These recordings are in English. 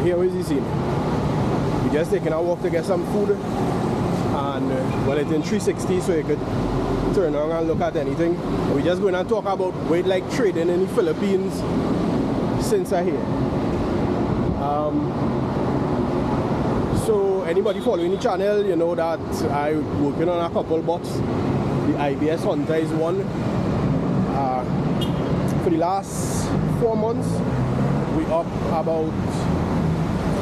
here is the scene. We just taking a walk to get some food, and well, it's in 360, so you could turn around and look at anything. We just going to talk about weight like trading in the Philippines since I'm here. So anybody following the channel, you know that I'm working on a couple bots. The IBS Hunter is one. For the last 4 months, we up about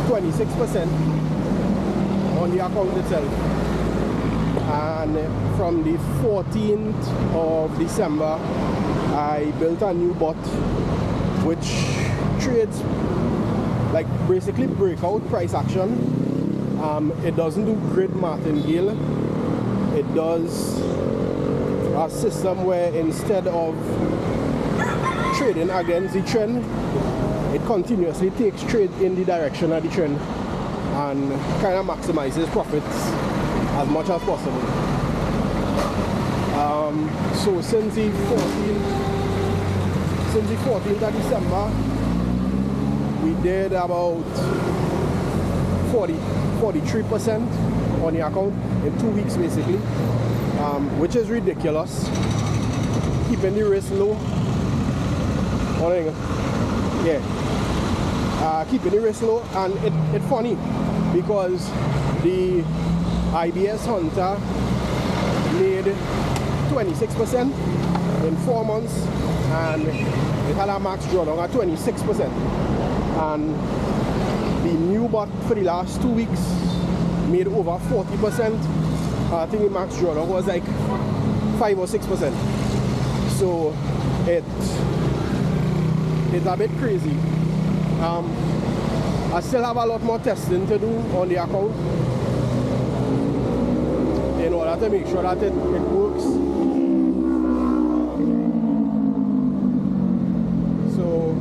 26% on the account itself. And from the 14th of December, I built a new bot which trades like basically breakout price action. It doesn't do grid martingale. It does a system where instead of trading against the trend, it continuously takes trade in the direction of the trend and kind of maximizes profits as much as possible. So since the 14th of December, we did about 43% on the account in 2 weeks basically, which is ridiculous. Keeping the risk low. Keeping the risk low, and it's funny because the IBS Hunter made 26% in 4 months, and it had a max drawdown at 26%. And the new bot for the last 2 weeks made over 40%. I think the max drawdown was like 5 or 6%. So it's a bit crazy. I still have a lot more testing to do on the account in order to make sure that it works. So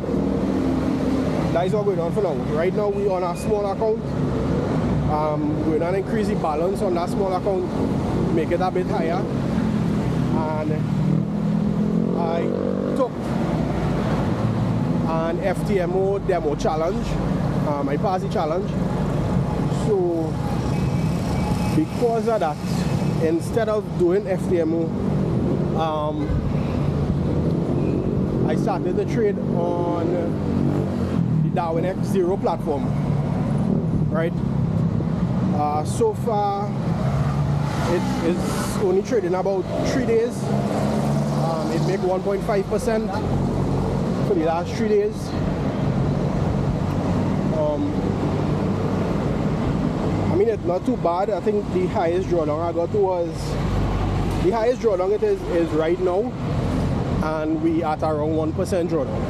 that is what going on for now. Right now we're on a small account. We're going to increase the balance on that small account, make it a bit higher. And I took an FTMO demo challenge. I passed the challenge. So because of that, instead of doing FTMO, I started to trade on the Darwin X0 platform. Right? So far, it is only trading about 3 days. It made 1.5% for the last 3 days. I mean, it's not too bad. I think the highest drawdown I got was, the highest drawdown it is right now, and we at around 1% drawdown.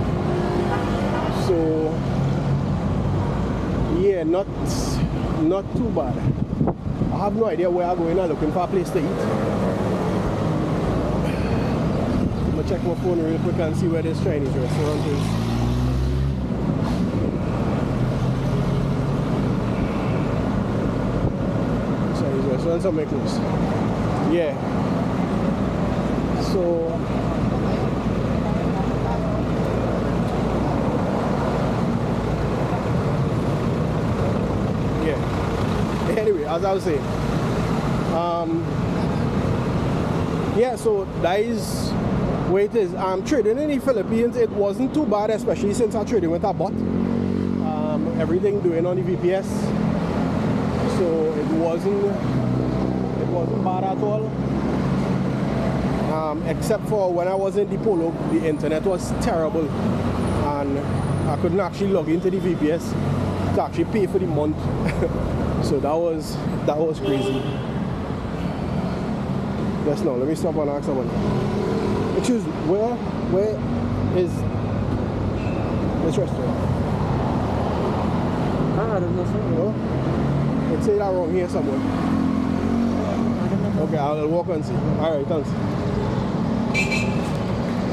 So yeah, not too bad. I have no idea where I'm going. I'm looking for a place to eat. I'm gonna check my phone real quick and see where this Chinese restaurant is. Chinese restaurants are close. Yeah. So anyway, as I was saying, yeah, so that is where it is. Trading in the Philippines, it wasn't too bad, especially since I'm trading with a bot. Everything doing on the VPS, so it wasn't bad at all. Except for when I was in the Polo, the internet was terrible, and I couldn't actually log into the VPS to actually pay for the month. So that was crazy. Just now, let me stop and ask someone. Excuse me, where is this restaurant? I don't know. No? Let's say that around here somewhere. Okay, I'll walk and see. Alright, thanks.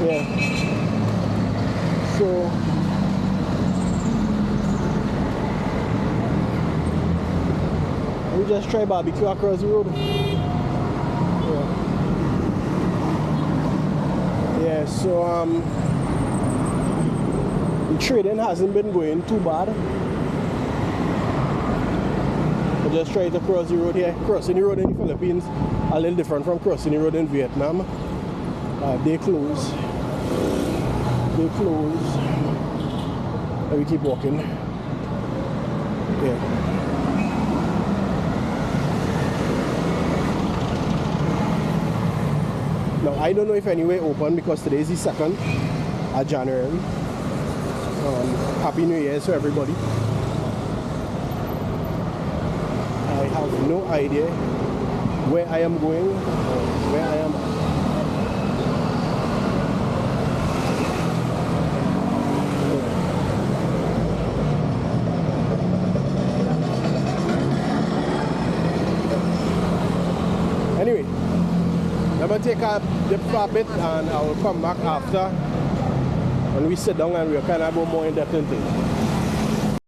Yeah. So we just try barbecue across the road. Yeah, so the trading hasn't been going too bad. I just try to cross the road here. Crossing the road in the Philippines a little different from crossing the road in Vietnam. They close. They close. And we keep walking. Yeah. Now I don't know if anyway open because today is the 2nd of January. Happy New Year to everybody. I have no idea where I am going or where I am at. Anyway, I'm going to take a dip for a bit and I will come back after when we sit down and we'll kind of go more in depth into it.